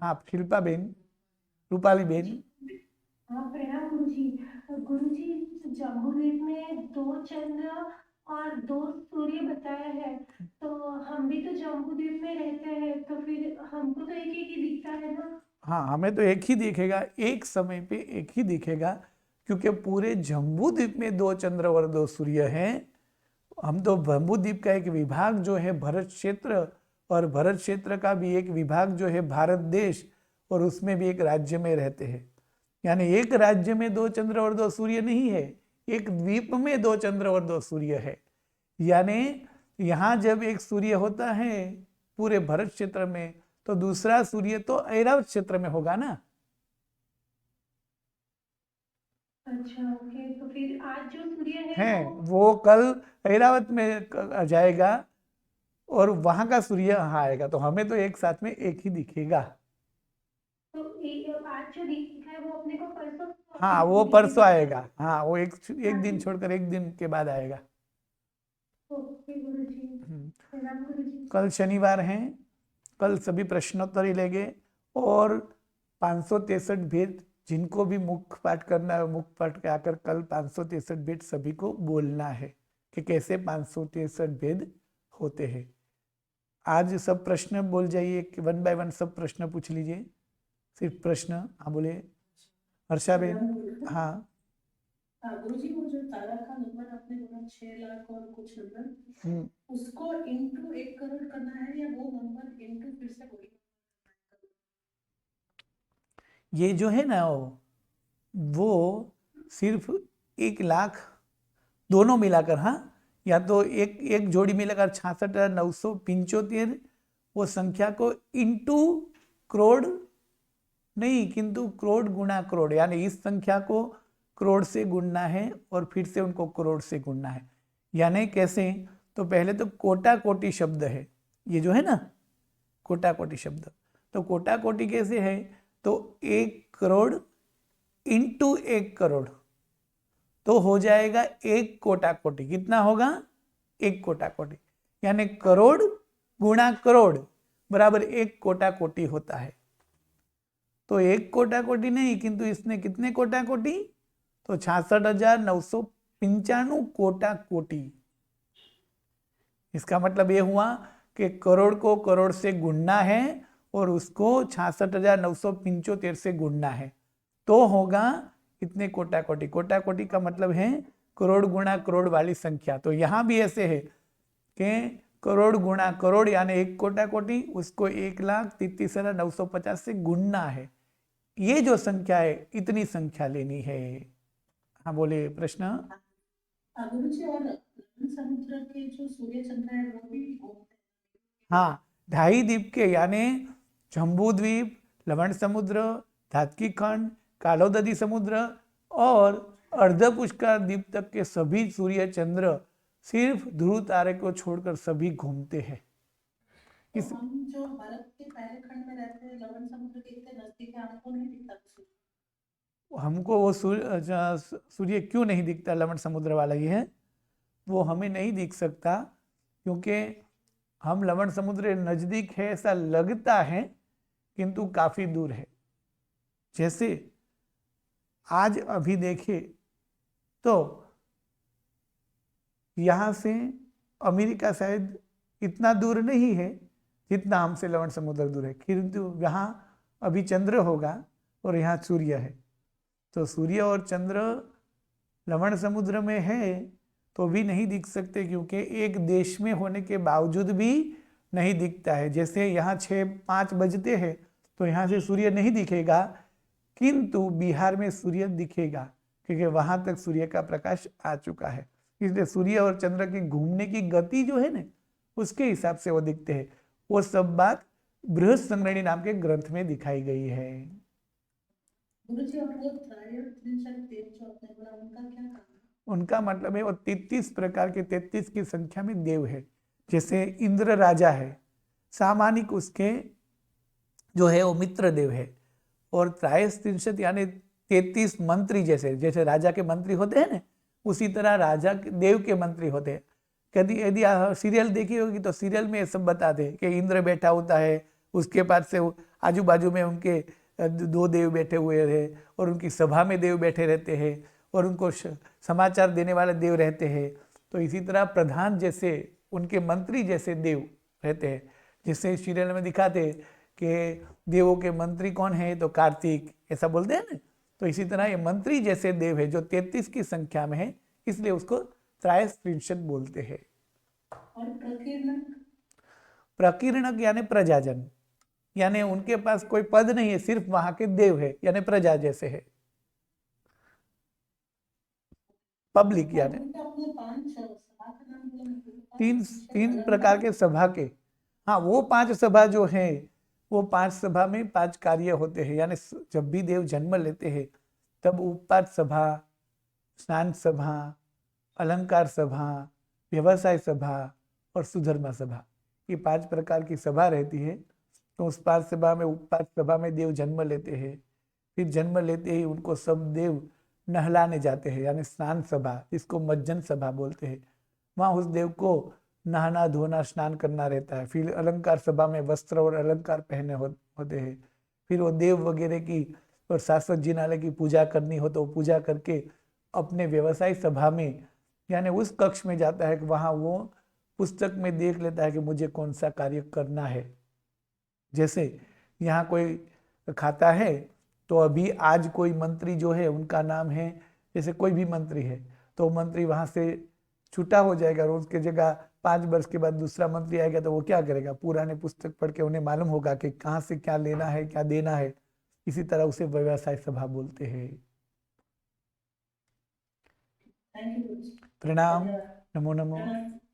हाँ, शिल्पा बेन, रूपाली बेन। प्रणाम गुरुजी। गुरुजी, जम्बूद्वीप में 2 चंद्र और 2 सूर्य बताया है, तो हम भी तो जम्बूद्वीप में रहते हैं, तो फिर हमको तो एक ही दिखता है ना? हाँ, हमें तो एक ही दिखेगा, एक समय पे एक ही दिखेगा, क्योंकि पूरे जम्बूद्वीप में 2 चंद्र और 2 सूर्य हैं। हम तो जम्बूद्वीप का एक विभाग जो है भरत क्षेत्र, और भरत क्षेत्र का भी एक विभाग जो है भारत देश, और उसमें भी एक राज्य में रहते हैं। यानी एक राज्य में 2 चंद्र और 2 सूर्य नहीं है, एक द्वीप में 2 चंद्र और 2 सूर्य है। यानी यहाँ जब एक सूर्य होता है पूरे भरत क्षेत्र में, तो दूसरा सूर्य तो ऐरावत क्षेत्र में होगा ना। अच्छा ओके, तो फिर आज जो सूर्य है है वो कल ऐरावत में जाएगा और वहां का सूर्य यहाँ आएगा, तो हमें तो एक साथ में एक ही दिखेगा। तो आज जो दिखा है वो अपने को परसों? हाँ, वो परसों आएगा। हाँ, वो एक दिन छोड़कर एक दिन के बाद आएगा। ओके गुरुजी। प्रणाम गुरुजी। कल शनिवार है, कल सभी प्रश्नोत्तर ही लेंगे, और 563 भेद जिनको भी मुख्य पाठ करना है, मुख्य पाठ के आकर कल 563 भेद सभी को बोलना है कि कैसे 563 भेद होते हैं। आज सब प्रश्न बोल जाइए, 1 बाय 1 सब प्रश्न पूछ लीजिए। सिर्फ प्रश्न। हाँ बोलिए। हर्षाबेन, हाँ गुरुजी वो जो तारा का नंबर आपने बोला 6 लाख और कुछ नंबर, उसको इनटू 1 करोड़ करना है या वो नंबर इनटू फिर से वही? ये जो है ना वो सिर्फ 1 लाख दोनों मिलाकर, हाँ, या तो एक एक जोड़ी मिलाकर 66,975 वो संख्या को इंटू करोड़ नहीं, किंतु करोड़ गुणा करोड़, यानी इस संख्या को करोड़ से गुणना है और फिर से उनको करोड़ से गुणना है। यानी कैसे, तो पहले तो कोटा कोटि शब्द है, ये जो है ना कोटा कोटि शब्द, तो कोटा कोटि कैसे है, तो 1 करोड़ इंटू 1 करोड़, तो हो जाएगा 1 कोटा कोटि। कितना होगा, 1 कोटा कोटि, यानी करोड़ गुणा करोड़ बराबर 1 कोटा कोटि होता है। तो 1 कोटा कोटि नहीं, किंतु इसने कितने कोटा कोटि, तो 66,995 कोटा कोटि। इसका मतलब ये हुआ कि करोड़ को करोड़ से गुणना है और उसको 66,975 से गुणना है, तो होगा इतने कोटा कोटि। कोटा कोटि का मतलब है करोड़ गुणा करोड़ वाली संख्या। तो यहाँ भी ऐसे है कि करोड़ गुणा करोड़ यानी 1 कोटा कोटि, उसको 1,33,950 से गुणना है। ये जो संख्या है इतनी संख्या लेनी है। हाँ बोले प्रश्न। गुरुजी और समुद्र के जो सूर्य चंद्र है वो भी घूमते हैं? हाँ, 2.5 द्वीप के यानी जम्बू द्वीप, लवण समुद्र, धातकी खंड, कालोददी समुद्र और अर्धपुष्कर द्वीप तक के सभी सूर्य चंद्र सिर्फ ध्रुव तारे को छोड़कर सभी घूमते हैं। तो हम जो भारत के पहले खंड में रहते हैं, लवण समुद्र के इतने नजदीक है, हमको नहीं दिखता सूर्य। हमको वो सूर्य क्यों नहीं दिखता, लवण समुद्र वाला ये है, वो हमें नहीं दिख सकता क्योंकि हम लवण समुद्र नजदीक है ऐसा लगता है किंतु काफी दूर है। जैसे आज अभी देखे तो यहाँ से अमेरिका शायद इतना दूर नहीं है जितना हमसे लवण समुद्र दूर है, किंतु यहाँ अभी चंद्र होगा और यहाँ सूर्य है, तो सूर्य और चंद्र लवण समुद्र में है तो भी नहीं दिख सकते क्योंकि एक देश में होने के बावजूद भी नहीं दिखता है। जैसे यहाँ 6-5 बजते हैं तो यहाँ से सूर्य नहीं दिखेगा, किंतु बिहार में सूर्य दिखेगा क्योंकि वहां तक सूर्य का प्रकाश आ चुका है। इसलिए सूर्य और चंद्र की घूमने की गति जो है ना उसके हिसाब से वो दिखते हैं। वो सब बात बृहद संग्रहणी नाम के ग्रंथ में दिखाई गई है। गुरुजी और वो त्रयोदश देव जो आपने बोला उनका क्या काम है? उनका मतलब है वो 33 प्रकार के 33 की संख्या में देव है। जैसे इंद्र राजा है, सामानिक उसके जो है वो मित्र देव है, और त्रयस्त्रिंशत् यानी 33 मंत्री, जैसे राजा के मंत्री होते हैं ना उसी तरह राजा देव के मंत्री होते हैं। यदि सीरियल देखी होगी तो सीरियल में ये सब बताते हैं कि इंद्र बैठा होता है, उसके पास से आजू बाजू में उनके 2 देव बैठे हुए हैं और उनकी सभा में देव बैठे रहते हैं और उनको समाचार देने वाले देव रहते हैं। तो इसी तरह प्रधान जैसे उनके मंत्री जैसे देव रहते हैं। जिससे सीरियल में दिखाते हैं कि देवों के मंत्री कौन है, तो कार्तिक ऐसा बोलते हैं ना। तो इसी तरह ये मंत्री जैसे देव है जो 33 की संख्या में है, इसलिए उसको त्रयस्त्रिंशत् बोलते हैं। और प्रकीर्णक? प्रकीर्णक यानी प्रजाजन, यानी उनके पास कोई पद नहीं है, सिर्फ वहां के देव है यानी प्रजा जैसे है, पब्लिक यानी। तीन प्रकार के सभा के, हाँ वो 5 सभा जो है वो 5 सभा में 5 कार्य होते हैं। यानी जब भी देव जन्म लेते हैं तब उपपात सभा, स्नान सभा, अलंकार सभा, व्यवसाय सभा और सुधर्मा सभा, ये 5 प्रकार की सभा रहती है। तो उस 5 सभा में उपपात सभा में देव जन्म लेते हैं। फिर जन्म लेते ही उनको सब देव नहलाने जाते हैं यानी स्नान सभा, जिसको मज्जन सभा बोलते हैं। वहाँ उस देव को नहाना धोना स्नान करना रहता है। फिर अलंकार सभा में वस्त्र और अलंकार पहने होते हैं। फिर वो देव वगैरह की और शाश्वत जिनालय की पूजा करनी हो तो पूजा करके अपने व्यवसाय सभा में यानी उस कक्ष में जाता है कि वहाँ वो पुस्तक में देख लेता है कि मुझे कौन सा कार्य करना है। जैसे यहाँ कोई खाता है तो अभी आज कोई मंत्री जो है उनका नाम है, जैसे कोई भी मंत्री है तो मंत्री वहां से छूटा हो जाएगा और उसके जगह 5 वर्ष के बाद दूसरा मंत्री आएगा तो वो क्या करेगा, पुराने पुस्तक पढ़ के उन्हें मालूम होगा कि कहाँ से क्या लेना है क्या देना है। इसी तरह उसे व्यवसाय सभा बोलते हैं। थैंक यू गुरुजी। प्रणाम। नमो नमो। प्रणाम।